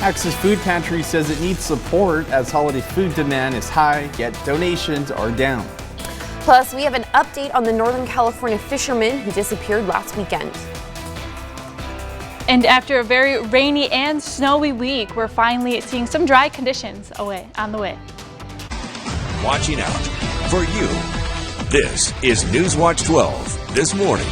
Access Food Pantry says it needs support as holiday food demand is high, yet donations are down. Plus, we have an update on the Northern California fisherman who disappeared last weekend. And after a very rainy and snowy week, we're finally seeing some dry conditions on the way. Watching out for you. This is NewsWatch 12 this morning.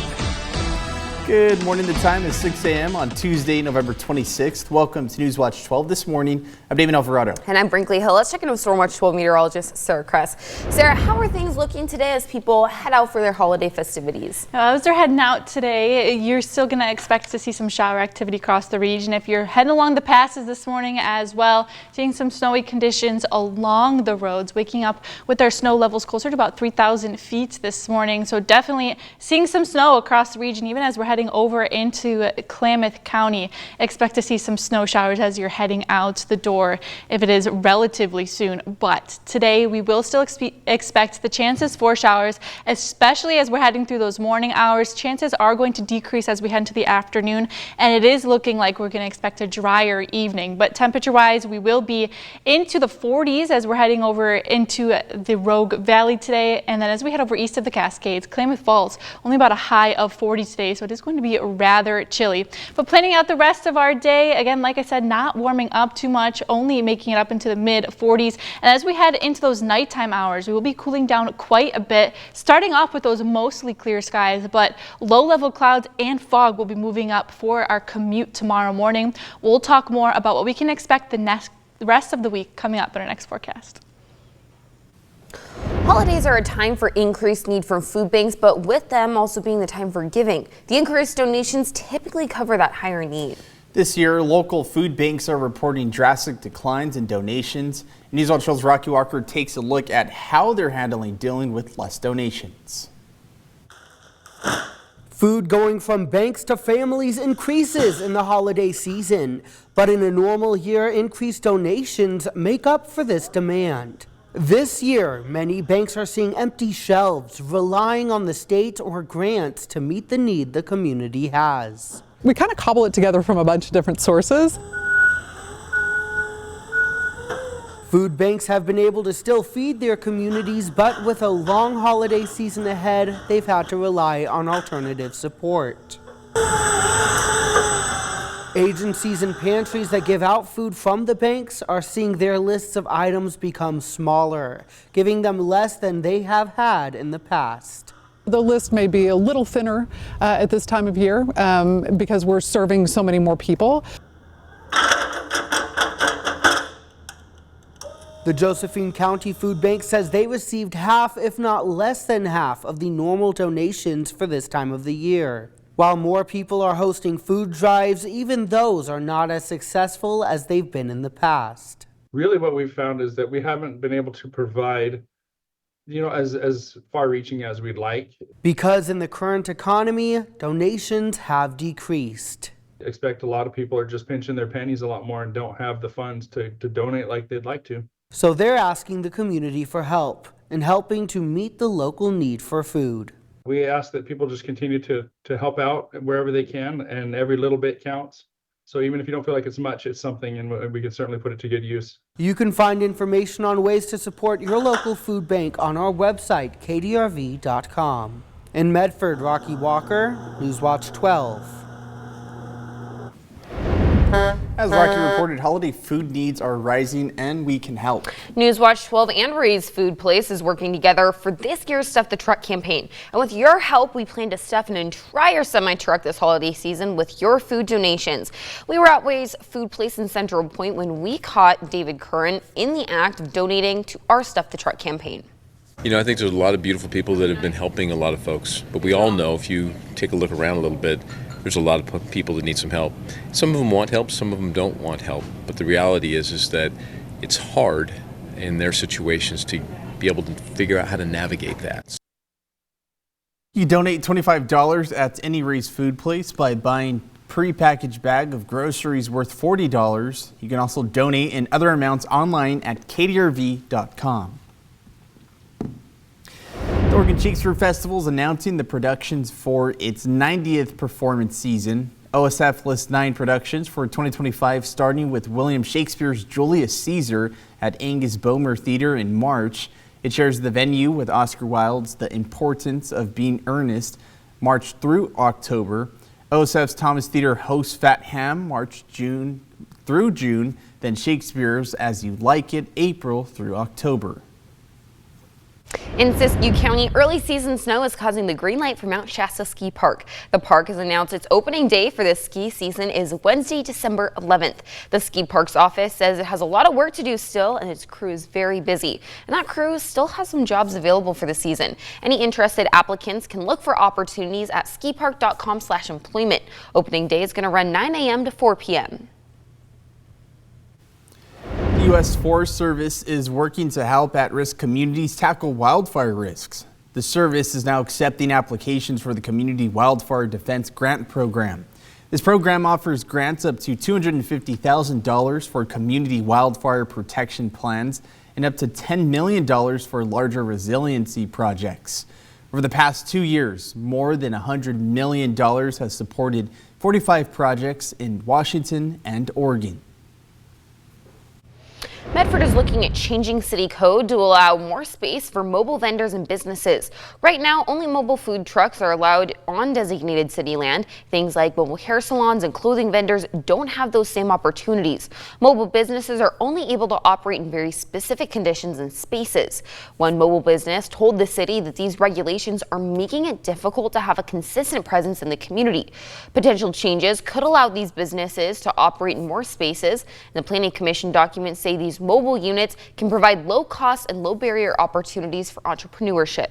Good morning. The time is 6 a.m. on Tuesday, November 26th. Welcome to NewsWatch 12 this morning. I'm David Alvarado. And I'm Brinkley Hill. Let's check in with Stormwatch 12 meteorologist Sarah Kress. Sarah, how are things looking today as people head out for their holiday festivities? As they're heading out today, you're still going to expect to see some shower activity across the region. If you're heading along the passes this morning as well, seeing some snowy conditions along the roads, waking up with our snow levels closer to about 3,000 feet this morning. So definitely seeing some snow across the region, even as we're heading over into Klamath County. Expect to see some snow showers as you're heading out the door if it is relatively soon. But today we will still expect the chances for showers, especially as we're heading through those morning hours. Chances are going to decrease as we head into the afternoon, and it is looking like we're going to expect a drier evening. But temperature wise, we will be into the 40s as we're heading over into the Rogue Valley today. And then as we head over east of the Cascades, Klamath Falls, only about a high of 40 today. So it is going to be rather chilly. But planning out the rest of our day, again, like I said, not warming up too much, only making it up into the mid 40s. And as we head into those nighttime hours, we will be cooling down quite a bit, starting off with those mostly clear skies, but low-level clouds and fog will be moving up for our commute tomorrow morning. We'll talk more about what we can expect the rest of the week coming up in our next forecast. Holidays are a time for increased need for food banks, but with them also being the time for giving. The increased donations typically cover that higher need. This year, local food banks are reporting drastic declines in donations. NewsWatch 12's Rocky Walker takes a look at how they're dealing with less donations. Food going from banks to families increases in the holiday season, but in a normal year, increased donations make up for this demand. This year, many banks are seeing empty shelves, relying on the state or grants to meet the need the community has. We kind of cobble it together from a bunch of different sources. Food banks have been able to still feed their communities, but with a long holiday season ahead, they've had to rely on alternative support. Agencies and pantries that give out food from the banks are seeing their lists of items become smaller, giving them less than they have had in the past. The list may be a little thinner at this time of year because we're serving so many more people. The Josephine County Food Bank says they received half, if not less than half, of the normal donations for this time of the year. While more people are hosting food drives, even those are not as successful as they've been in the past. Really what we've found is that we haven't been able to provide, as far-reaching as we'd like. Because in the current economy, donations have decreased. I expect a lot of people are just pinching their pennies a lot more and don't have the funds to donate like they'd like to. So they're asking the community for help and helping to meet the local need for food. We ask that people just continue to help out wherever they can, and every little bit counts. So even if you don't feel like it's much, it's something, and we can certainly put it to good use. You can find information on ways to support your local food bank on our website, kdrv.com. In Medford, Rocky Walker, NewsWatch 12. As Rocky reported, holiday food needs are rising and we can help. NewsWatch 12 and Ray's Food Place is working together for this year's Stuff the Truck campaign. And with your help, we plan to stuff an entire semi-truck this holiday season with your food donations. We were at Ray's Food Place in Central Point when we caught David Curran in the act of donating to our Stuff the Truck campaign. I think there's a lot of beautiful people that have been helping a lot of folks, but we all know if you take a look around a little bit, there's a lot of people that need some help. Some of them want help, some of them don't want help. But the reality is that it's hard in their situations to be able to figure out how to navigate that. You donate $25 at any Ray's Food Place by buying pre-packaged bag of groceries worth $40. You can also donate in other amounts online at kdrv.com. The Oregon Shakespeare Festival is announcing the productions for its 90th performance season. OSF lists 9 productions for 2025, starting with William Shakespeare's Julius Caesar at Angus Bomer Theatre in March. It shares the venue with Oscar Wilde's The Importance of Being Earnest, March through October. OSF's Thomas Theatre hosts Fat Ham, March through June, then Shakespeare's As You Like It, April through October. In Siskiyou County, early season snow is causing the green light for Mount Shasta Ski Park. The park has announced its opening day for this ski season is Wednesday, December 11th. The ski park's office says it has a lot of work to do still, and its crew is very busy. And that crew still has some jobs available for the season. Any interested applicants can look for opportunities at skipark.com/employment. Opening day is going to run 9 a.m. to 4 p.m. The U.S. Forest Service is working to help at-risk communities tackle wildfire risks. The service is now accepting applications for the Community Wildfire Defense Grant Program. This program offers grants up to $250,000 for community wildfire protection plans and up to $10 million for larger resiliency projects. Over the past 2 years, more than $100 million has supported 45 projects in Washington and Oregon. Medford is looking at changing city code to allow more space for mobile vendors and businesses. Right now, only mobile food trucks are allowed on designated city land. Things like mobile hair salons and clothing vendors don't have those same opportunities. Mobile businesses are only able to operate in very specific conditions and spaces. One mobile business told the city that these regulations are making it difficult to have a consistent presence in the community. Potential changes could allow these businesses to operate in more spaces. The Planning Commission documents say these mobile units can provide low cost and low barrier opportunities for entrepreneurship.